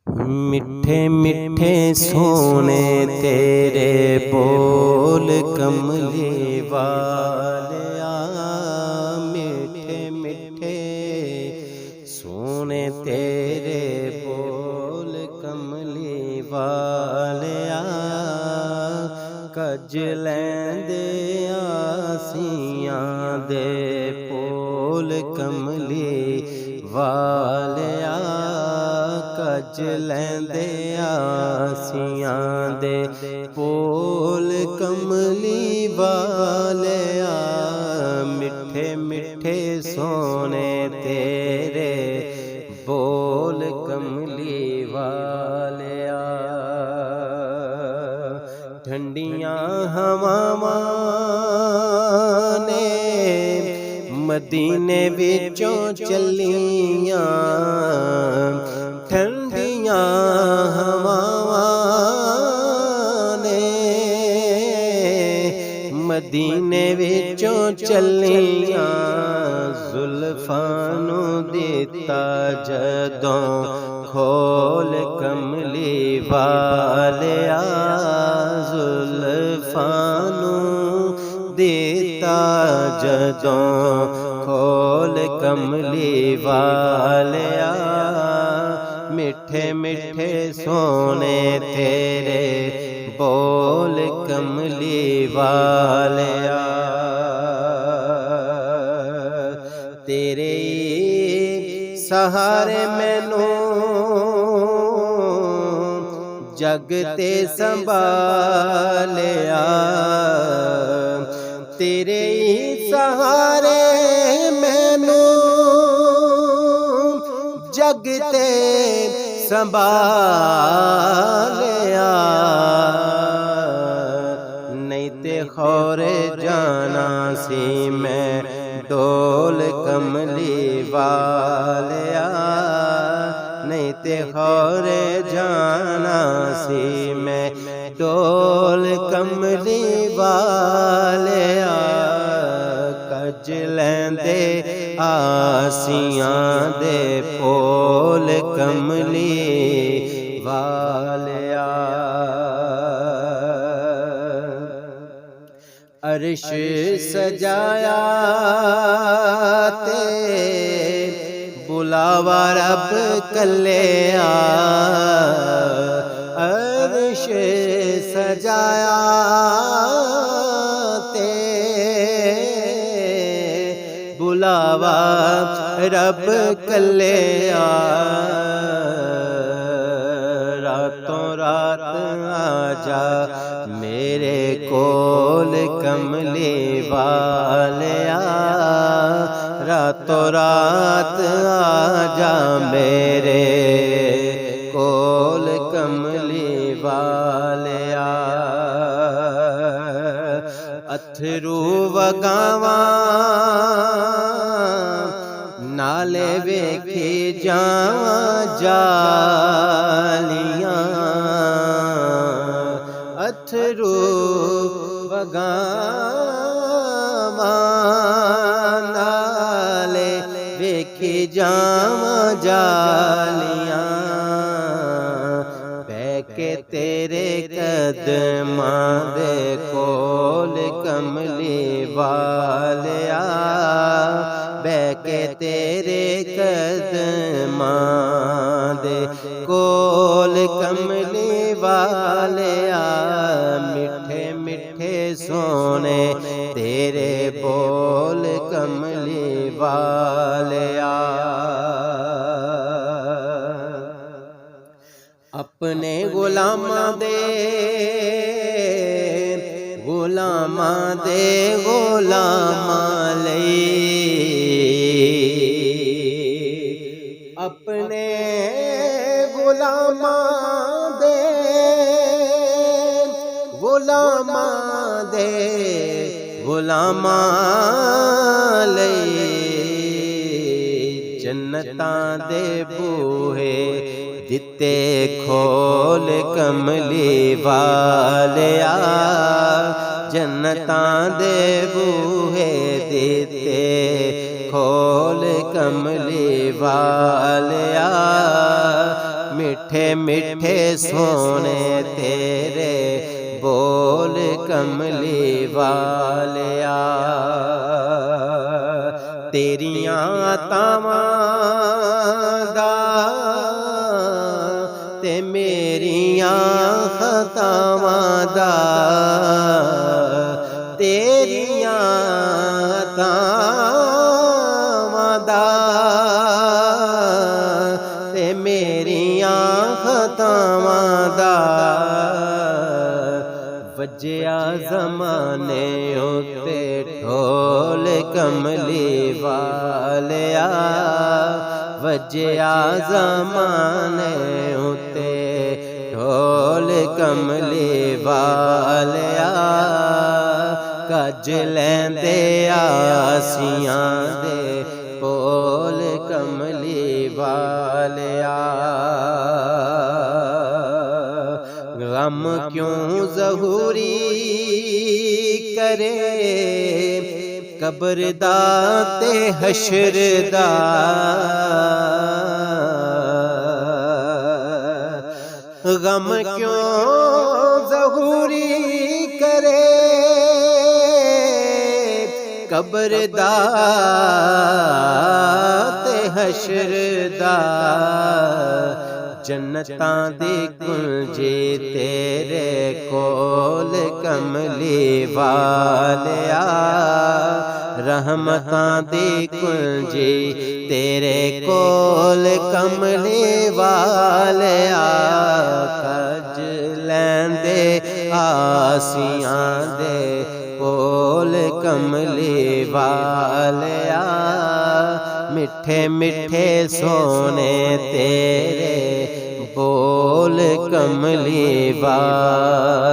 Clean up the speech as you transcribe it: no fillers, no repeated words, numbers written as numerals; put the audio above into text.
मिठे मिठे सोने तेरे बोल कमली वालिया, मिठे मिठे सोने तेरे बोल कमली वालिया। कज लैंदे आसियां दे बोल कमली वालिया। कज लैंदे आसियां दे बोल कमली वालिया। मिठे मिठे सोने तेरे बोल कमली वालिया। ठंडियां हवावां ने मदीने विचों चलियां। ठंडियां हवावां ने मदीने विचों चलियां। जुल्फां नूं दिता जदों खोल कमली वालिया। जुल्फां नूं दिता जदों खोल कमली वालिया। मिठे मिठे सोने तेरे बोल कमली वालिया। तेरे सहारे मैनू जग ते संभालिया। तेरे सहारे मैनू जग ते संभालिया। नहीं ते खौरे जाना सी मैं डोल कमली वालिया। नहीं ते खौरे जाना सी मैं डोल कमली वालिया। कज लैंदे आसियां दे बोल कमली वालिया। अर्श सजाया ते बुलावा रब कल्लेया। अर्श सजाया ते बुलावा रब कल्लेया। रातों रात आजा मेरे कोल कमली वालिया। रातों रात आजा मेरे कोल कमली वालिया। अथरू वगावां नाले वेखे जावां जालियां। अथरू वगावां नाले वेखे जावां जालियां। बैके तेरे कदमां दे कोल कमली वालिया। बैके तेरे कदमां दे कोल कमली वालिया। मिठे मिठे सोने तेरे बोल कमली वालिया। अपने गुलामां दे गुलामां लई। अपने गुलामां दे गुलामां लई। जन्नतां दे बूहे दिते खोल कमली वालिया। जन्नतां दे बूहे दिते खोल कमली वालिया। मिठे मिठे सोने तेरे बोल कमली वालिया। तेरियां तावां दा ते मेरियां खतावां दा, तेरियां तावां दा ते मेरियां खतावां दा। वज्जिया ज़माने उत्ते ढोल कमली वालिया, वज्जिया ज़माने उत्ते ढोल कमली वालिया। कज लैंदे आसियां दे बोल कमली वालिया। गम क्यों ज़हूरी करे कब्र दा ते हशर दा, गम क्यों ज़हूरी करे कब्र दा ते हशर दा। जन्नतां दी कुंजी तेरे कोल कमली वालिया, रहमतां दी कुंजी तेरे कोल कमली वालिया। कज लैंदे आसियां दे बोल कमली वालिया। मिठे मिठे सोने तेरे बोल कमली वालिया।